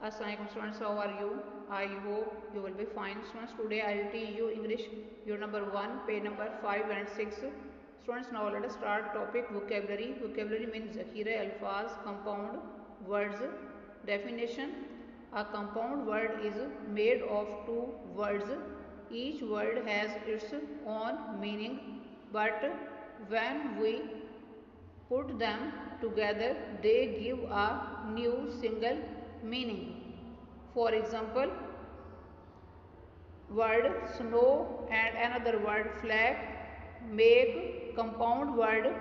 Assalamualaikum students, how are you? I hope you will be fine. Students, today I will teach you English, your number 1, page number 5 and 6. Students, now let us start topic vocabulary. Vocabulary means zakhira alfaz, compound words. Definition: a compound word is made of two words. Each word has its own meaning, but when we put them together, they give a new single meaning. For example, word snow and another word flag make compound word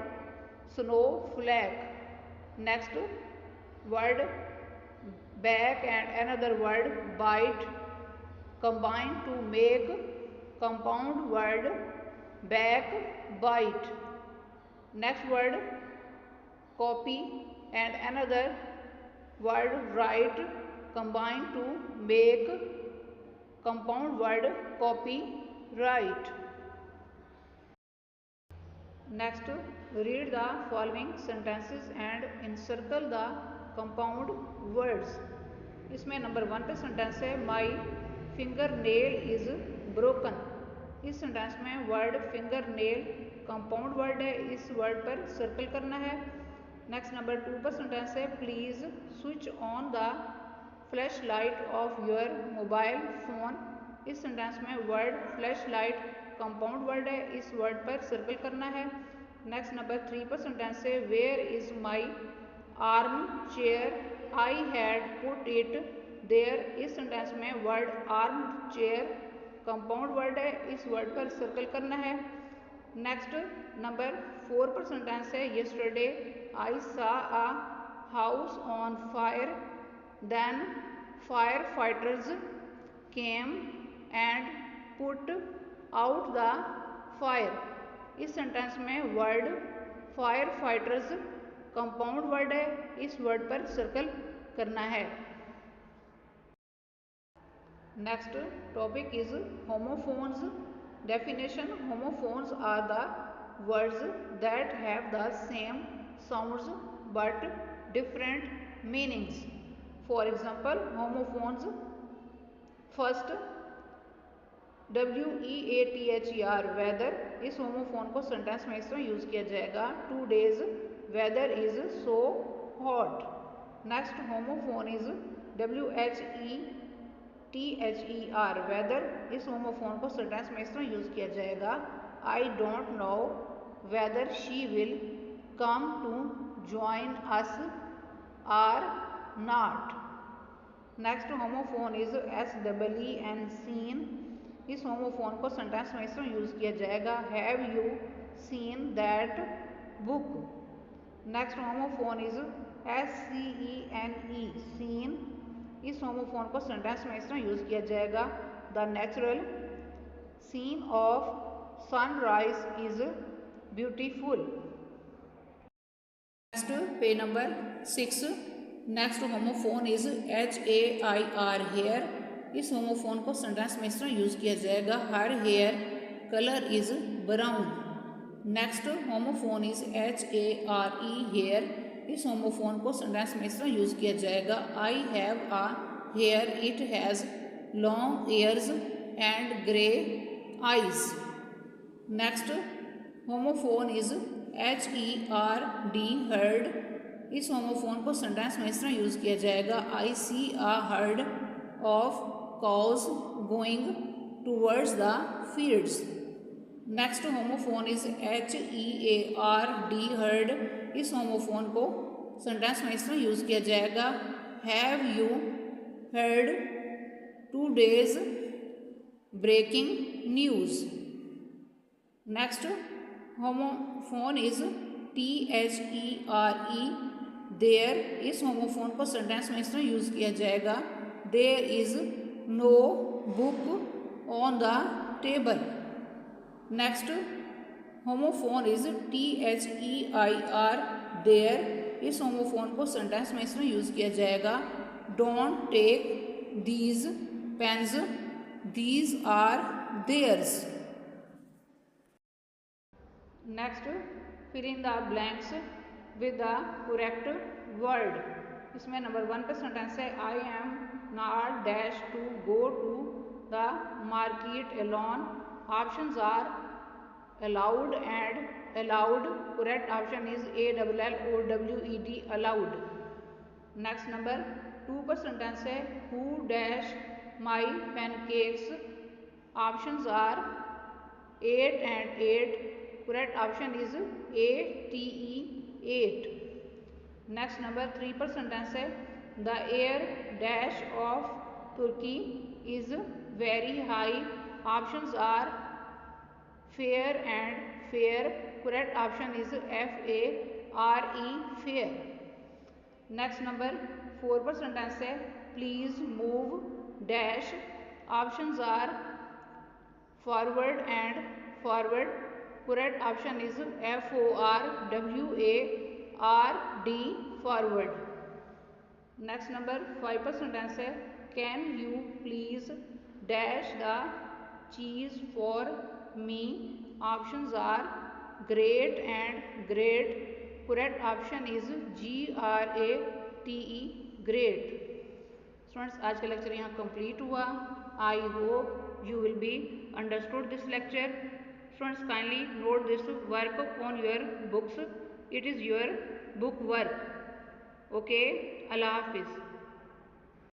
snow flag. Next, word back and another word bite combine to make compound word back bite. Next, word copy and another word write combine to make compound word copy write. Next, read the following sentences and encircle the compound words. इसमें number 1 पे sentence है my finger nail is broken. इस sentence में word finger nail compound word है, इस word पर circle करना है. नेक्स्ट, नंबर 2 पर सेंटेंस है please switch on the flash light of your mobile phone. इस सेंटेंस में word flash light compound word है, इस वर्ड पर सर्कल करना है. नेक्स्ट, नंबर 3 पर सेंटेंस है where is my arm chair I had put it there. इस सेंटेंस में word arm chair compound word है, इस वर्ड पर सर्कल करना है. नेक्स्ट, नंबर 4 पर सेंटेंस है yesterday I saw a house on fire then firefighters came and put out the fire. इस सेंटेंस में word fire fighters compound word है, इस वर्ड पर सर्कल करना है. Next topic is homophones. Definition: homophones are the words that have the same sounds but different meanings. For example, homophones. First, WEATHER weather. इस homophone को sentence में इस तरह यूज किया जाएगा 2 days weather is so hot. Next, homophone is WHETHER weather. इस homophone को sentence में इस तरह यूज किया जाएगा I don't know whether she will come to join us or not. Next, homophone is SEEN seen. इस होमोफोन को sentence में इस तरह यूज किया जाएगा have you seen that book. Next, homophone is SCENE scene. इस होमोफोन को sentence में इस तरह यूज किया जाएगा the natural scene of sunrise is beautiful. Next, page number 6. Next homophone is HAIR hair. इस होमोफोन को सेंटेंस में इस तरह यूज किया जाएगा her hair colour is brown. Next, homophone is HARE hare. इस होमोफोन को सेंटेंस में इस तरह यूज किया जाएगा I have a hare it has long ears and grey eyes. Next, homophone is HERD herd. इस होमोफोन को सेंटेंस में इस तरह यूज किया जाएगा I see a herd of cows going towards the fields. Next, homophone is HEARD heard. इस homophone को sentence में इस तरह यूज किया जाएगा have you heard today's breaking news. Next, homophone is THERE there. इस होमोफोन को सेंटेंस में इस तरह यूज किया जाएगा there is no book on the table. Next, homophone is THEIR their. इस होमोफोन को सेंटेंस में इस तरह यूज किया जाएगा don't take these pens these are theirs. Next, fill in the blanks with the correct word. इसमें number 1 पे sentence है I am not dash to go to the market Elon. Options are allowed and allowed. Correct option is ALLOWED, allowed. Next number 2 पर sentence है who dash my pancakes. Options are 8 and 8. Correct option is ATE, 8. Next number 3 पर sentence है the air dash of Turkey is very high. Options are fair and fair. Correct option is FARE, fair. Next number 4 पर sentence है please move dash. Options are forward and forward. Correct option is FORWARD, forward. Next number 5 पर sentence है can you please dash the cheese for me. Options are great and great. Correct option is GRATE, great. Students आज का lecture यहाँ complete हुआ. I hope you will be understood this lecture. Students kindly note this work on your books. It is your book work. Okay, अल्लाह हाफिज़.